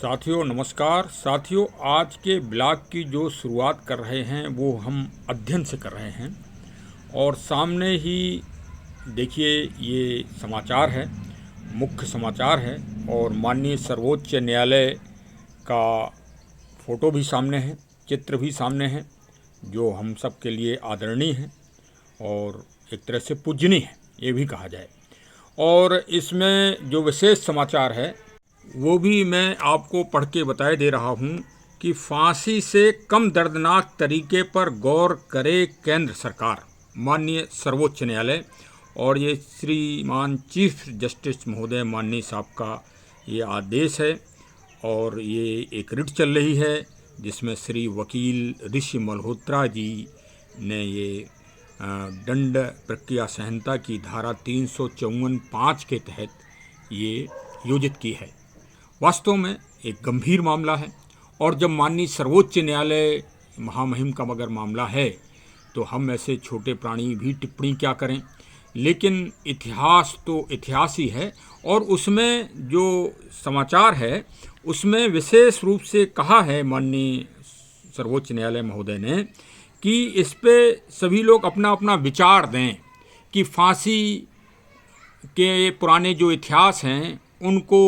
साथियों नमस्कार। साथियों, आज के ब्लॉग की जो शुरुआत कर रहे हैं वो हम अध्ययन से कर रहे हैं और सामने ही देखिए ये समाचार है, मुख्य समाचार है और माननीय सर्वोच्च न्यायालय का फ़ोटो भी सामने है, चित्र भी सामने है, जो हम सब के लिए आदरणीय है और एक तरह से पूजनीय है, ये भी कहा जाए। और इसमें जो विशेष समाचार है वो भी मैं आपको पढ़ के बताए दे रहा हूँ कि फांसी से कम दर्दनाक तरीके पर गौर करे केंद्र सरकार, माननीय सर्वोच्च न्यायालय। और ये श्रीमान चीफ जस्टिस महोदय माननीय साहब का ये आदेश है और ये एक रिट चल रही है जिसमें श्री वकील ऋषि मल्होत्रा जी ने ये दंड प्रक्रिया संहिता की धारा 354(5) के तहत ये योजित की है। वास्तव में एक गंभीर मामला है और जब माननीय सर्वोच्च न्यायालय महामहिम का अगर मामला है तो हम ऐसे छोटे प्राणी भी टिप्पणी क्या करें, लेकिन इतिहास तो इतिहास ही है। और उसमें जो समाचार है उसमें विशेष रूप से कहा है माननीय सर्वोच्च न्यायालय महोदय ने कि इस पे सभी लोग अपना अपना विचार दें कि फांसी के पुराने जो इतिहास हैं उनको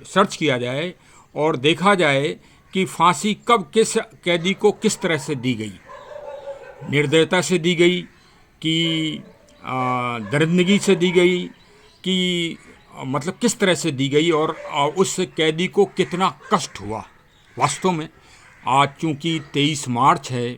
सर्च किया जाए और देखा जाए कि फांसी कब किस कैदी को किस तरह से दी गई, निर्दयता से दी गई कि दरिंदगी से दी गई कि मतलब किस तरह से दी गई और उस कैदी को कितना कष्ट हुआ। वास्तव में आज चूँकि 23 मार्च है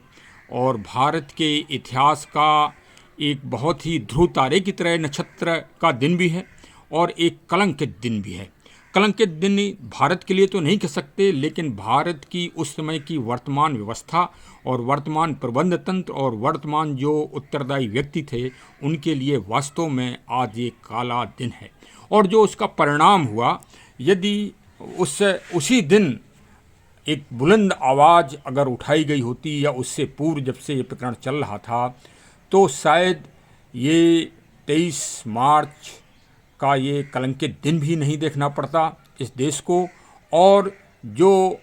और भारत के इतिहास का एक बहुत ही ध्रुव तारे की तरह नक्षत्र का दिन भी है और एक कलंकित दिन भी है। कलंकित दिन भारत के लिए तो नहीं कह सकते, लेकिन भारत की उस समय की वर्तमान व्यवस्था और वर्तमान प्रबंध तंत्र और वर्तमान जो उत्तरदायी व्यक्ति थे उनके लिए वास्तव में आज ये काला दिन है। और जो उसका परिणाम हुआ, यदि उसी दिन एक बुलंद आवाज़ अगर उठाई गई होती या उससे पूर्व जब से ये प्रकरण चल रहा था तो शायद ये 23 मार्च का ये कलंकित दिन भी नहीं देखना पड़ता इस देश को। और जो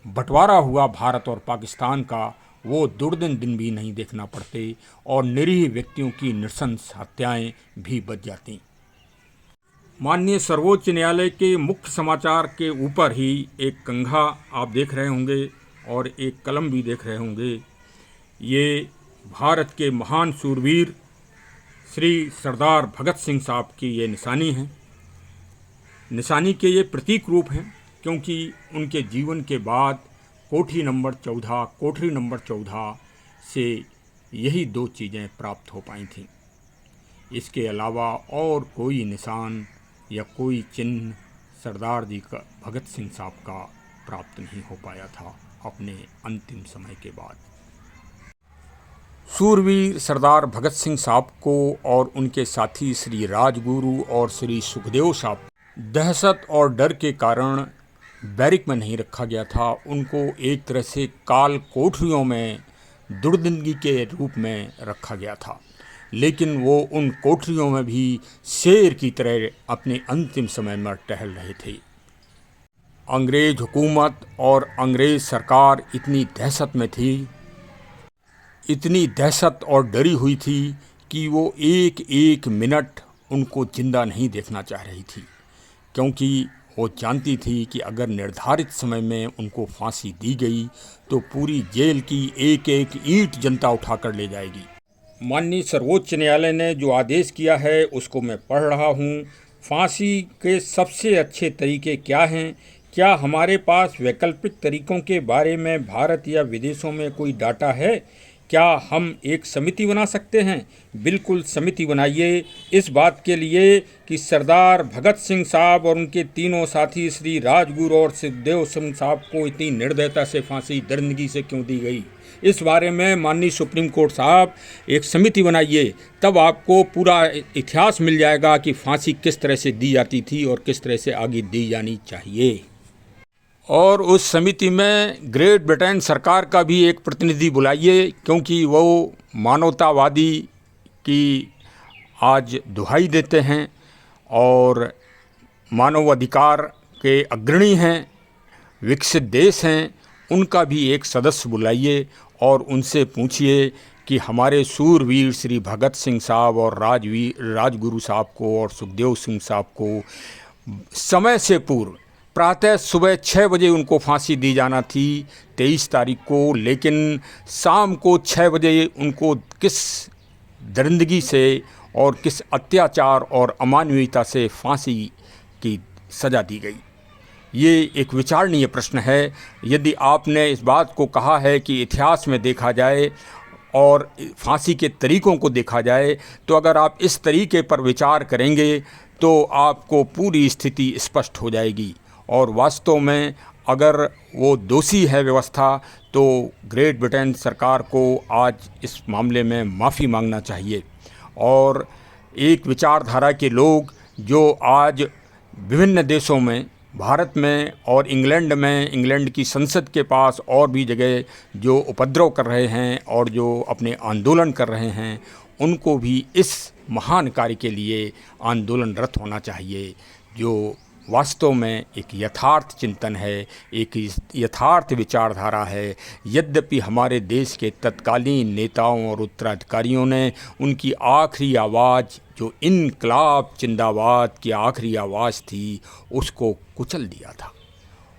बंटवारा हुआ भारत और पाकिस्तान का वो दुर्दिन दिन भी नहीं देखना पड़ते और निरीह व्यक्तियों की नृशंस हत्याएं भी बच जाती। माननीय सर्वोच्च न्यायालय के मुख्य समाचार के ऊपर ही एक कंघा आप देख रहे होंगे और एक कलम भी देख रहे होंगे। ये भारत के महान शूरवीर श्री सरदार भगत सिंह साहब की ये निशानी है। निशानी के ये प्रतीक रूप हैं क्योंकि उनके जीवन के बाद कोठरी नंबर 14 से यही दो चीज़ें प्राप्त हो पाई थीं। इसके अलावा और कोई निशान या कोई चिन्ह सरदार जी का, भगत सिंह साहब का प्राप्त नहीं हो पाया था अपने अंतिम समय के बाद। शूरवीर सरदार भगत सिंह साहब को और उनके साथी श्री राजगुरु और श्री सुखदेव साहब दहशत और डर के कारण बैरिक में नहीं रखा गया था। उनको एक तरह से काल कोठरियों में दुर्दिनगी के रूप में रखा गया था, लेकिन वो उन कोठरियों में भी शेर की तरह अपने अंतिम समय में टहल रहे थे। अंग्रेज हुकूमत और अंग्रेज सरकार इतनी दहशत में थी, इतनी दहशत और डरी हुई थी कि वो एक एक मिनट उनको जिंदा नहीं देखना चाह रही थी, क्योंकि वो जानती थी कि अगर निर्धारित समय में उनको फांसी दी गई तो पूरी जेल की एक एक ईंट जनता उठाकर ले जाएगी। माननीय सर्वोच्च न्यायालय ने जो आदेश किया है उसको मैं पढ़ रहा हूँ। फांसी के सबसे अच्छे तरीके क्या हैं? क्या हमारे पास वैकल्पिक तरीकों के बारे में भारत या विदेशों में कोई डाटा है? क्या हम एक समिति बना सकते हैं? बिल्कुल समिति बनाइए इस बात के लिए कि सरदार भगत सिंह साहब और उनके तीनों साथी श्री राजगुरु और सुखदेव सिंह साहब को इतनी निर्दयता से फांसी दरिंदगी से क्यों दी गई। इस बारे में माननीय सुप्रीम कोर्ट साहब एक समिति बनाइए, तब आपको पूरा इतिहास मिल जाएगा कि फांसी किस तरह से दी जाती थी और किस तरह से आगे दी जानी चाहिए। और उस समिति में ग्रेट ब्रिटेन सरकार का भी एक प्रतिनिधि बुलाइए, क्योंकि वो मानवतावादी की आज दुहाई देते हैं और मानव अधिकार के अग्रणी हैं विकसित देश हैं उनका भी एक सदस्य बुलाइए और उनसे पूछिए कि हमारे सूरवीर श्री भगत सिंह साहब और राजगुरु साहब को और सुखदेव सिंह साहब को समय से पूर्व प्रातः सुबह 6 बजे उनको फांसी दी जाना थी 23 तारीख को, लेकिन शाम को 6 बजे उनको किस दरिंदगी से और किस अत्याचार और अमानवीयता से फांसी की सज़ा दी गई। ये एक विचारणीय प्रश्न है। यदि आपने इस बात को कहा है कि इतिहास में देखा जाए और फांसी के तरीक़ों को देखा जाए, तो अगर आप इस तरीके पर विचार करेंगे तो आपको पूरी स्थिति स्पष्ट हो जाएगी। और वास्तव में अगर वो दोषी है व्यवस्था, तो ग्रेट ब्रिटेन सरकार को आज इस मामले में माफ़ी मांगना चाहिए। और एक विचारधारा के लोग जो आज विभिन्न देशों में, भारत में और इंग्लैंड की संसद के पास और भी जगह जो उपद्रव कर रहे हैं और जो अपने आंदोलन कर रहे हैं, उनको भी इस महान कार्य के लिए आंदोलनरत होना चाहिए, जो वास्तव में एक यथार्थ चिंतन है, एक यथार्थ विचारधारा है। यद्यपि हमारे देश के तत्कालीन नेताओं और उत्तराधिकारियों ने उनकी आखिरी आवाज़, जो इनकलाब जिंदाबाद की आखिरी आवाज़ थी, उसको कुचल दिया था।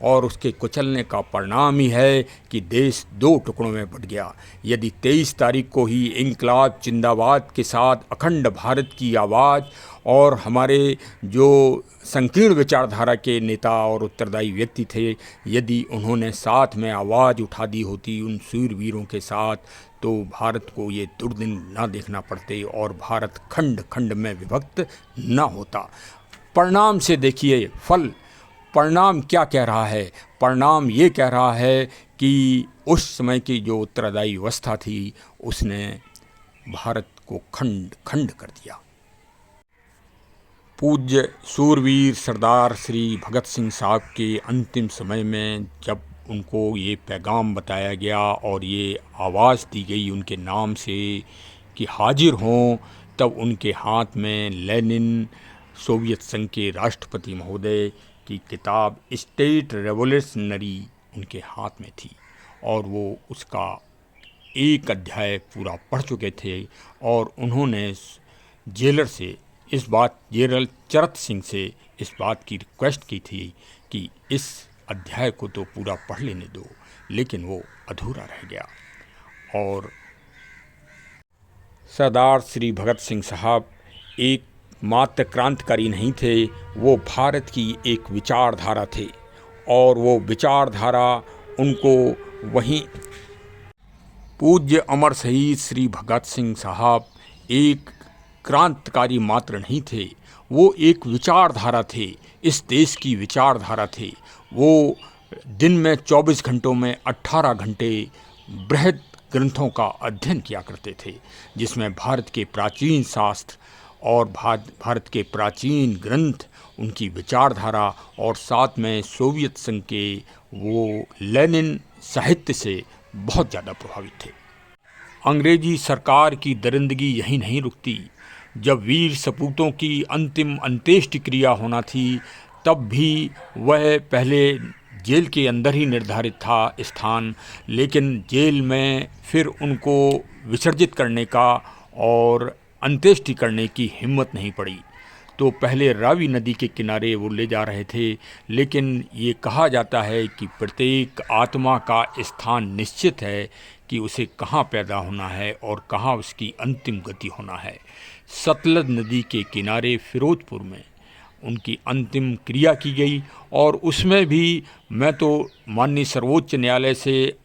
और उसके कुचलने का परिणाम ही है कि देश 2 टुकड़ों में बट गया। यदि 23 तारीख को ही इनकलाब जिंदाबाद के साथ अखंड भारत की आवाज़ और हमारे जो संकीर्ण विचारधारा के नेता और उत्तरदायी व्यक्ति थे, यदि उन्होंने साथ में आवाज़ उठा दी होती उन शूरवीरों के साथ, तो भारत को ये दुर्दिन ना देखना पड़ते और भारत खंड खंड में विभक्त ना होता। परिणाम से देखिए, परिणाम क्या कह रहा है? परिणाम ये कह रहा है कि उस समय की जो उत्तरदायी व्यवस्था थी, उसने भारत को खंड खंड कर दिया। पूज्य सूरवीर सरदार श्री भगत सिंह साहब के अंतिम समय में जब उनको ये पैगाम बताया गया और ये आवाज़ दी गई उनके नाम से कि हाजिर हों, तब उनके हाथ में लेनिन, सोवियत संघ के राष्ट्रपति महोदय की किताब स्टेट रेवोल्यूशनरी उनके हाथ में थी और वो उसका एक अध्याय पूरा पढ़ चुके थे। और उन्होंने जेनरल चरत सिंह से इस बात की रिक्वेस्ट की थी कि इस अध्याय को तो पूरा पढ़ लेने दो, लेकिन वो अधूरा रह गया। और सरदार श्री भगत सिंह साहब एक मात्र क्रांतिकारी नहीं थे, वो भारत की एक विचारधारा थे और वो विचारधारा उनको वहीं पूज्य अमर शहीद श्री भगत सिंह साहब एक क्रांतिकारी मात्र नहीं थे, वो एक विचारधारा थे, इस देश की विचारधारा थे। वो दिन में 24 घंटों में 18 घंटे बृहद ग्रंथों का अध्ययन किया करते थे, जिसमें भारत के प्राचीन शास्त्र और भारत के प्राचीन ग्रंथ, उनकी विचारधारा और साथ में सोवियत संघ के वो लेनिन साहित्य से बहुत ज़्यादा प्रभावित थे। अंग्रेजी सरकार की दरिंदगी यहीं नहीं रुकती। जब वीर सपूतों की अंतिम अंत्येष्टि क्रिया होना थी, तब भी वह पहले जेल के अंदर ही निर्धारित था स्थान, लेकिन जेल में फिर उनको विसर्जित करने का और अंत्येष्टि करने की हिम्मत नहीं पड़ी। तो पहले रावी नदी के किनारे वो ले जा रहे थे, लेकिन ये कहा जाता है कि प्रत्येक आत्मा का स्थान निश्चित है कि उसे कहाँ पैदा होना है और कहाँ उसकी अंतिम गति होना है। सतलज नदी के किनारे फिरोजपुर में उनकी अंतिम क्रिया की गई और उसमें भी मैं तो माननीय सर्वोच्च न्यायालय से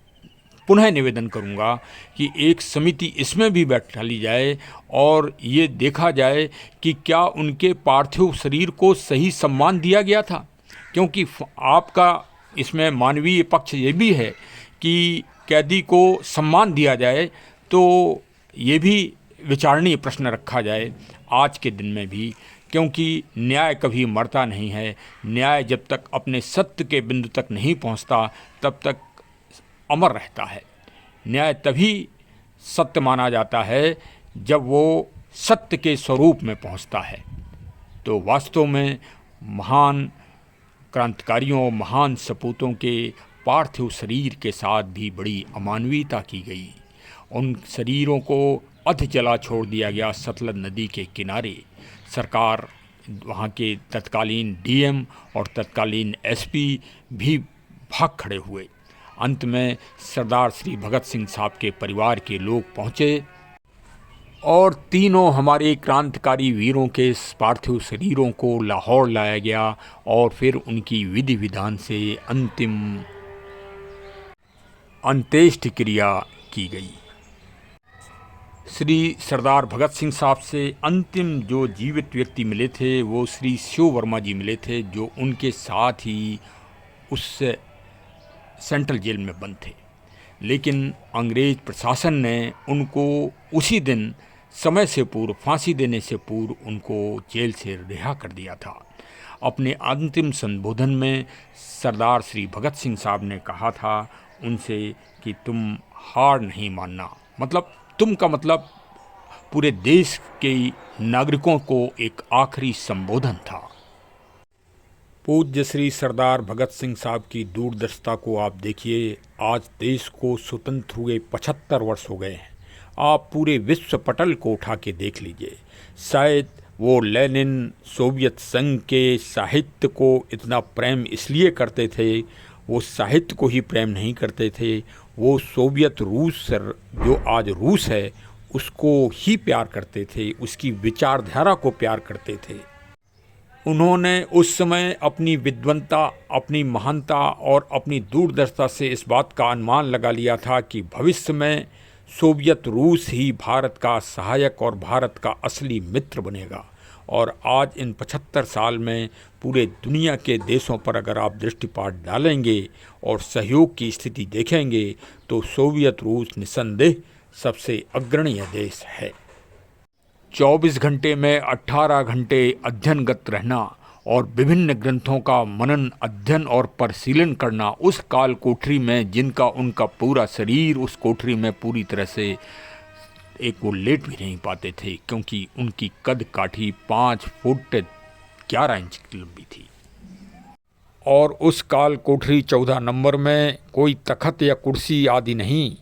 पुनः निवेदन करूंगा कि एक समिति इसमें भी बैठा ली जाए और ये देखा जाए कि क्या उनके पार्थिव शरीर को सही सम्मान दिया गया था, क्योंकि आपका इसमें मानवीय पक्ष ये भी है कि कैदी को सम्मान दिया जाए, तो ये भी विचारणीय प्रश्न रखा जाए आज के दिन में भी, क्योंकि न्याय कभी मरता नहीं है। न्याय जब तक अपने सत्य के बिंदु तक नहीं पहुंचता, तब तक अमर रहता है। न्याय तभी सत्य माना जाता है जब वो सत्य के स्वरूप में पहुंचता है। तो वास्तव में महान क्रांतिकारियों महान सपूतों के पार्थिव शरीर के साथ भी बड़ी अमानवीयता की गई। उन शरीरों को अध जला छोड़ दिया गया सतलज नदी के किनारे। सरकार, वहाँ के तत्कालीन डीएम और तत्कालीन एसपी भी भाग खड़े हुए। अंत में सरदार श्री भगत सिंह साहब के परिवार के लोग पहुँचे और तीनों हमारे क्रांतिकारी वीरों के पार्थिव शरीरों को लाहौर लाया गया और फिर उनकी विधि विधान से अंतिम अंत्येष्टि क्रिया की गई। श्री सरदार भगत सिंह साहब से अंतिम जो जीवित व्यक्ति मिले थे वो श्री शिव वर्मा जी मिले थे, जो उनके साथ ही उस सेंट्रल जेल में बंद थे। लेकिन अंग्रेज प्रशासन ने उनको उसी दिन समय से पूर्व, फांसी देने से पूर्व उनको जेल से रिहा कर दिया था। अपने अंतिम संबोधन में सरदार श्री भगत सिंह साहब ने कहा था उनसे कि तुम हार नहीं मानना, मतलब तुम का मतलब पूरे देश के नागरिकों को एक आखिरी संबोधन था। पूज्य श्री सरदार भगत सिंह साहब की दूरदर्शिता को आप देखिए। आज देश को स्वतंत्र हुए 75 वर्ष हो गए हैं। आप पूरे विश्व पटल को उठा के देख लीजिए। शायद वो लेनिन सोवियत संघ के साहित्य को इतना प्रेम इसलिए करते थे, वो साहित्य को ही प्रेम नहीं करते थे, वो सोवियत रूस जो आज रूस है उसको ही प्यार करते थे, उसकी विचारधारा को प्यार करते थे। उन्होंने उस समय अपनी विद्वत्ता, अपनी महानता और अपनी दूरदर्शिता से इस बात का अनुमान लगा लिया था कि भविष्य में सोवियत रूस ही भारत का सहायक और भारत का असली मित्र बनेगा। और आज इन 75 साल में पूरे दुनिया के देशों पर अगर आप दृष्टिपात डालेंगे और सहयोग की स्थिति देखेंगे तो सोवियत रूस निस्संदेह सबसे अग्रणीय देश है। 24 घंटे में 18 घंटे अध्ययनगत रहना और विभिन्न ग्रंथों का मनन, अध्ययन और परिशीलन करना उस काल कोठरी में, जिनका उनका पूरा शरीर उस कोठरी में पूरी तरह से एक वो लेट भी नहीं पाते थे, क्योंकि उनकी कद काठी 5 फुट 11 इंच की लंबी थी। और उस काल कोठरी 14 नंबर में कोई तखत या कुर्सी आदि नहीं,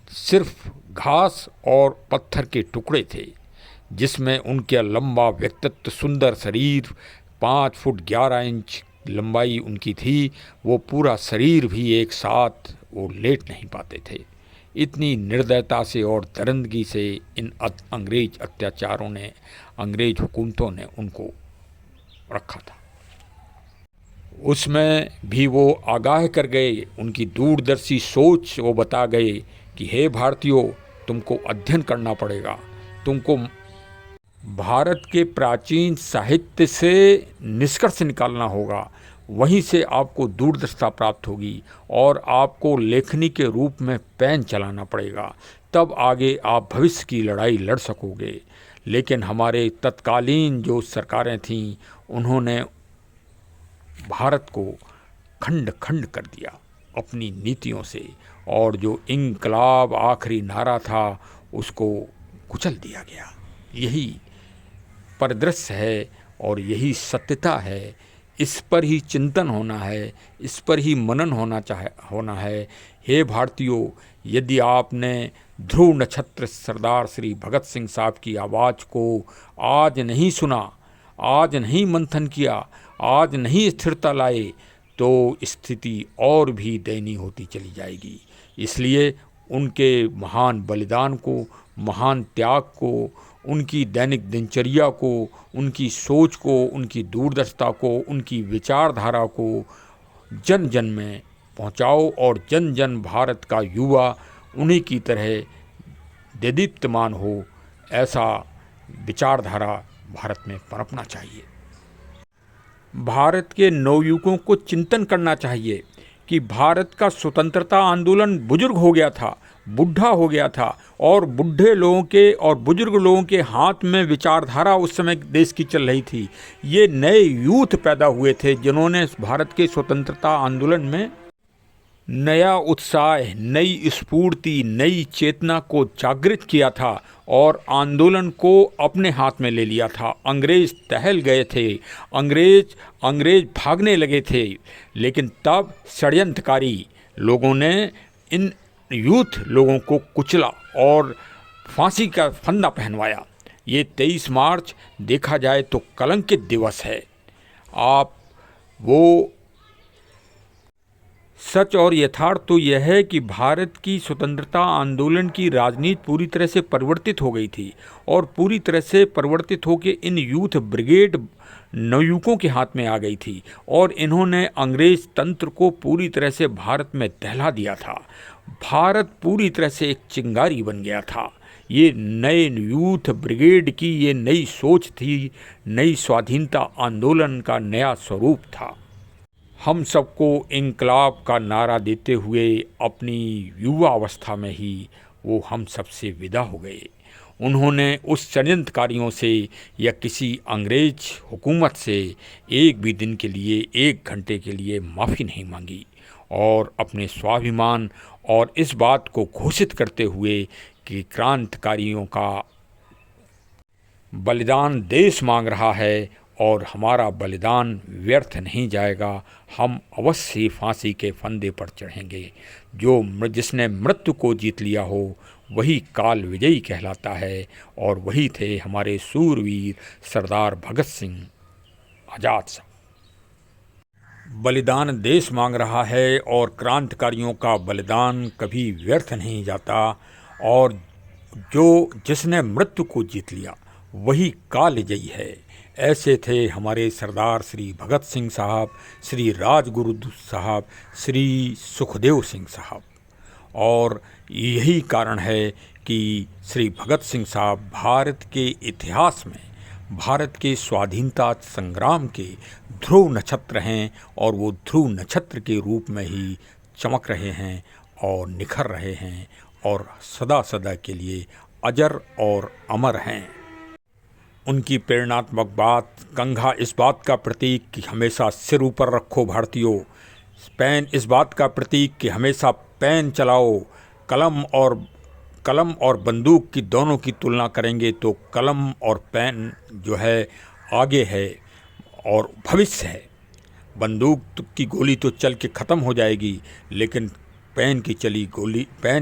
सिर्फ घास और पत्थर के टुकड़े थे, जिसमें उनका लंबा व्यक्तित्व, सुंदर शरीर, 5 फुट 11 इंच लंबाई उनकी थी, वो पूरा शरीर भी एक साथ वो लेट नहीं पाते थे। इतनी निर्दयता से और दरिंदगी से इन अंग्रेज अत्याचारों ने, अंग्रेज हुकूमतों ने उनको रखा था। उसमें भी वो आगाह कर गए, उनकी दूरदर्शी सोच वो बता गए कि हे भारतीयों, तुमको अध्ययन करना पड़ेगा, तुमको भारत के प्राचीन साहित्य से निष्कर्ष निकालना होगा, वहीं से आपको दूरदर्शिता प्राप्त होगी और आपको लेखनी के रूप में पेन चलाना पड़ेगा, तब आगे आप भविष्य की लड़ाई लड़ सकोगे। लेकिन हमारे तत्कालीन जो सरकारें थीं उन्होंने भारत को खंड खंड कर दिया अपनी नीतियों से, और जो इंकलाब आखिरी नारा था उसको कुचल दिया गया। यही परिदृश्य है और यही सत्यता है। इस पर ही चिंतन होना है, इस पर ही मनन होना है। हे भारतीयों, यदि आपने ध्रुव नक्षत्र सरदार श्री भगत सिंह साहब की आवाज़ को आज नहीं सुना, आज नहीं मंथन किया, आज नहीं स्थिरता लाए, तो स्थिति और भी दयनीय होती चली जाएगी। इसलिए उनके महान बलिदान को, महान त्याग को, उनकी दैनिक दिनचर्या को, उनकी सोच को, उनकी दूरदर्शिता को, उनकी विचारधारा को जन जन में पहुंचाओ और जन जन भारत का युवा उन्हीं की तरह देदीप्यमान हो, ऐसा विचारधारा भारत में पनपना चाहिए। भारत के नवयुवकों को चिंतन करना चाहिए कि भारत का स्वतंत्रता आंदोलन बुजुर्ग हो गया था, बुढ़ा हो गया था, और बुढ़े लोगों के और बुजुर्ग लोगों के हाथ में विचारधारा उस समय देश की चल रही थी। ये नए यूथ पैदा हुए थे जिन्होंने भारत के स्वतंत्रता आंदोलन में नया उत्साह, नई स्फूर्ति, नई चेतना को जागृत किया था और आंदोलन को अपने हाथ में ले लिया था। अंग्रेज टहल गए थे, अंग्रेज भागने लगे थे, लेकिन तब षड्यंत्रकारी लोगों ने इन यूथ लोगों को कुचला और फांसी का फंदा पहनवाया। ये 23 मार्च देखा जाए तो कलंकित दिवस है। आप वो सच और यथार्थ तो यह है कि भारत की स्वतंत्रता आंदोलन की राजनीति पूरी तरह से परिवर्तित हो गई थी और पूरी तरह से परिवर्तित होकर इन यूथ ब्रिगेड नवयुवकों के हाथ में आ गई थी और इन्होंने अंग्रेज तंत्र को पूरी तरह से भारत में दहला दिया था। भारत पूरी तरह से एक चिंगारी बन गया था। ये नए यूथ ब्रिगेड की ये नई सोच थी, नई स्वाधीनता आंदोलन का नया स्वरूप था। हम सबको इनकलाब का नारा देते हुए अपनी युवा अवस्था में ही वो हम सबसे विदा हो गए। उन्होंने उस षड्यंत्रकारियों से या किसी अंग्रेज हुकूमत से एक भी दिन के लिए, एक घंटे के लिए माफ़ी नहीं मांगी और अपने स्वाभिमान और इस बात को घोषित करते हुए कि क्रांतिकारियों का बलिदान देश मांग रहा है और हमारा बलिदान व्यर्थ नहीं जाएगा, हम अवश्य फांसी के फंदे पर चढ़ेंगे। जिसने मृत्यु को जीत लिया हो वही काल विजयी कहलाता है और वही थे हमारे सूरवीर सरदार भगत सिंह आज़ाद साहब। बलिदान देश मांग रहा है और क्रांतिकारियों का बलिदान कभी व्यर्थ नहीं जाता और जिसने मृत्यु को जीत लिया वही काल विजयी है। ऐसे थे हमारे सरदार श्री भगत सिंह साहब, श्री राजगुरु साहब, श्री सुखदेव सिंह साहब। और यही कारण है कि श्री भगत सिंह साहब भारत के इतिहास में, भारत के स्वाधीनता संग्राम के ध्रुव नक्षत्र हैं और वो ध्रुव नक्षत्र के रूप में ही चमक रहे हैं और निखर रहे हैं और सदा सदा के लिए अजर और अमर हैं। उनकी प्रेरणात्मक बात, कंघा इस बात का प्रतीक कि हमेशा सिर ऊपर रखो भारतीयों, पेन इस बात का प्रतीक कि हमेशा पेन चलाओ, कलम और बंदूक की दोनों की तुलना करेंगे तो कलम और पेन जो है आगे है और भविष्य है। बंदूक की गोली तो चल के ख़त्म हो जाएगी, लेकिन पेन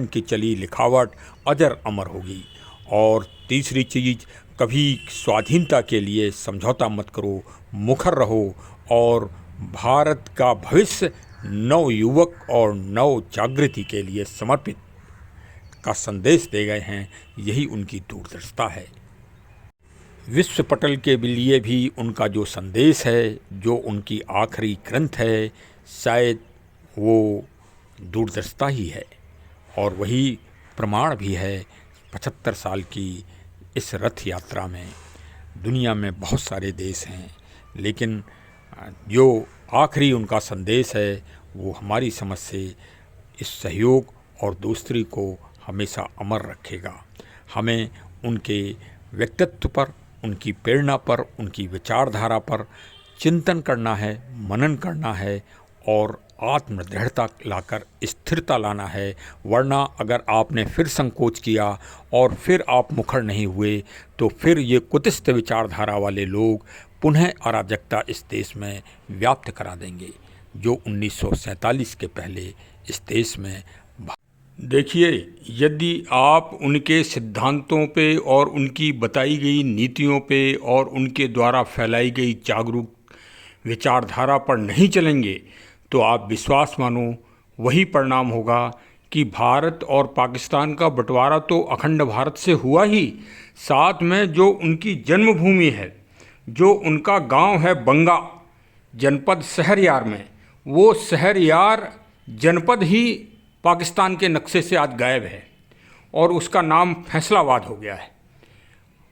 की चली लिखावट अजर अमर होगी। और तीसरी चीज़, कभी स्वाधीनता के लिए समझौता मत करो, मुखर रहो और भारत का भविष्य नव युवक और नव जागृति के लिए समर्पित का संदेश दे गए हैं। यही उनकी दूरदर्शिता है। विश्व पटल के लिए भी उनका जो संदेश है, जो उनकी आखिरी ग्रंथ है, शायद वो दूरदर्शिता ही है और वही प्रमाण भी है। 75 साल की इस रथ यात्रा में दुनिया में बहुत सारे देश हैं, लेकिन जो आखिरी उनका संदेश है वो हमारी समझ से इस सहयोग और दोस्ती को हमेशा अमर रखेगा। हमें उनके व्यक्तित्व पर, उनकी प्रेरणा पर, उनकी विचारधारा पर चिंतन करना है, मनन करना है और आत्मदृढ़ता लाकर स्थिरता लाना है। वरना अगर आपने फिर संकोच किया और फिर आप मुखर नहीं हुए तो फिर ये कुत्सित विचारधारा वाले लोग पुनः अराजकता इस देश में व्याप्त करा देंगे, जो 1947 के पहले इस देश में। देखिए, यदि आप उनके सिद्धांतों पे और उनकी बताई गई नीतियों पे और उनके द्वारा फैलाई गई जागरूक विचारधारा पर नहीं चलेंगे तो आप विश्वास मानो वही परिणाम होगा कि भारत और पाकिस्तान का बंटवारा तो अखंड भारत से हुआ ही, साथ में जो उनकी जन्मभूमि है, जो उनका गांव है बंगा जनपद शहरयार में, वो शहरयार जनपद ही पाकिस्तान के नक्शे से आज गायब है और उसका नाम फैसलाबाद हो गया है।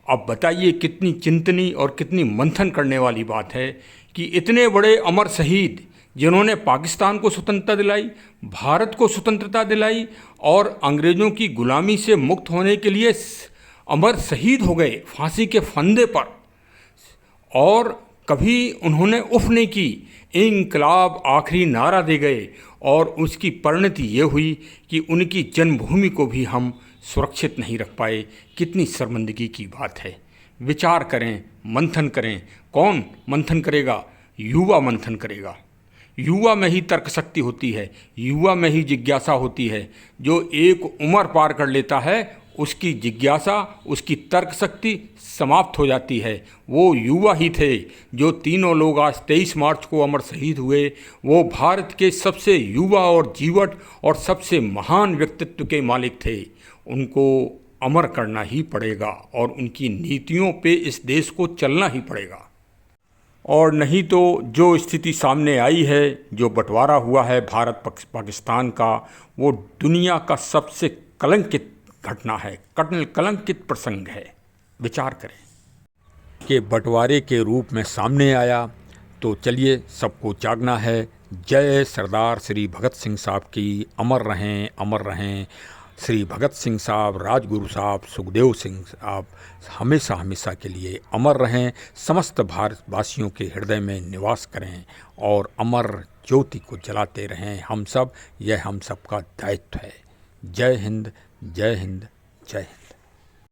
अब बताइए कितनी चिंतनी और कितनी मंथन करने वाली बात है कि इतने बड़े अमर शहीद जिन्होंने पाकिस्तान को स्वतंत्रता दिलाई, भारत को स्वतंत्रता दिलाई और अंग्रेज़ों की गुलामी से मुक्त होने के लिए अमर शहीद हो गए फांसी के फंदे पर, और कभी उन्होंने उफ नहीं की। इंकलाब आखिरी नारा दे गए और उसकी परिणति ये हुई कि उनकी जन्मभूमि को भी हम सुरक्षित नहीं रख पाए। कितनी शर्मिंदगी की बात है। विचार करें, मंथन करें। कौन मंथन करेगा? युवा मंथन करेगा। युवा में ही तर्क शक्ति होती है, युवा में ही जिज्ञासा होती है। जो एक उम्र पार कर लेता है उसकी जिज्ञासा, उसकी तर्क शक्ति समाप्त हो जाती है। वो युवा ही थे जो तीनों लोग आज 23 मार्च को अमर शहीद हुए। वो भारत के सबसे युवा और जीवट और सबसे महान व्यक्तित्व के मालिक थे। उनको अमर करना ही पड़ेगा और उनकी नीतियों पे इस देश को चलना ही पड़ेगा। और नहीं तो जो स्थिति सामने आई है, जो बंटवारा हुआ है भारत पाकिस्तान का, वो दुनिया का सबसे कलंकित घटना है, कलंकित प्रसंग है। विचार करें कि बंटवारे के रूप में सामने आया। तो चलिए, सबको जागना है। जय सरदार श्री भगत सिंह साहब की। अमर रहें, अमर रहें। श्री भगत सिंह साहब, राजगुरु साहब, सुखदेव सिंह साहब हमेशा हमेशा के लिए अमर रहें। समस्त भारतवासियों के हृदय में निवास करें और अमर ज्योति को जलाते रहें हम सब। यह हम सब का दायित्व है। जय हिंद, जय हिंद, जय हिंद।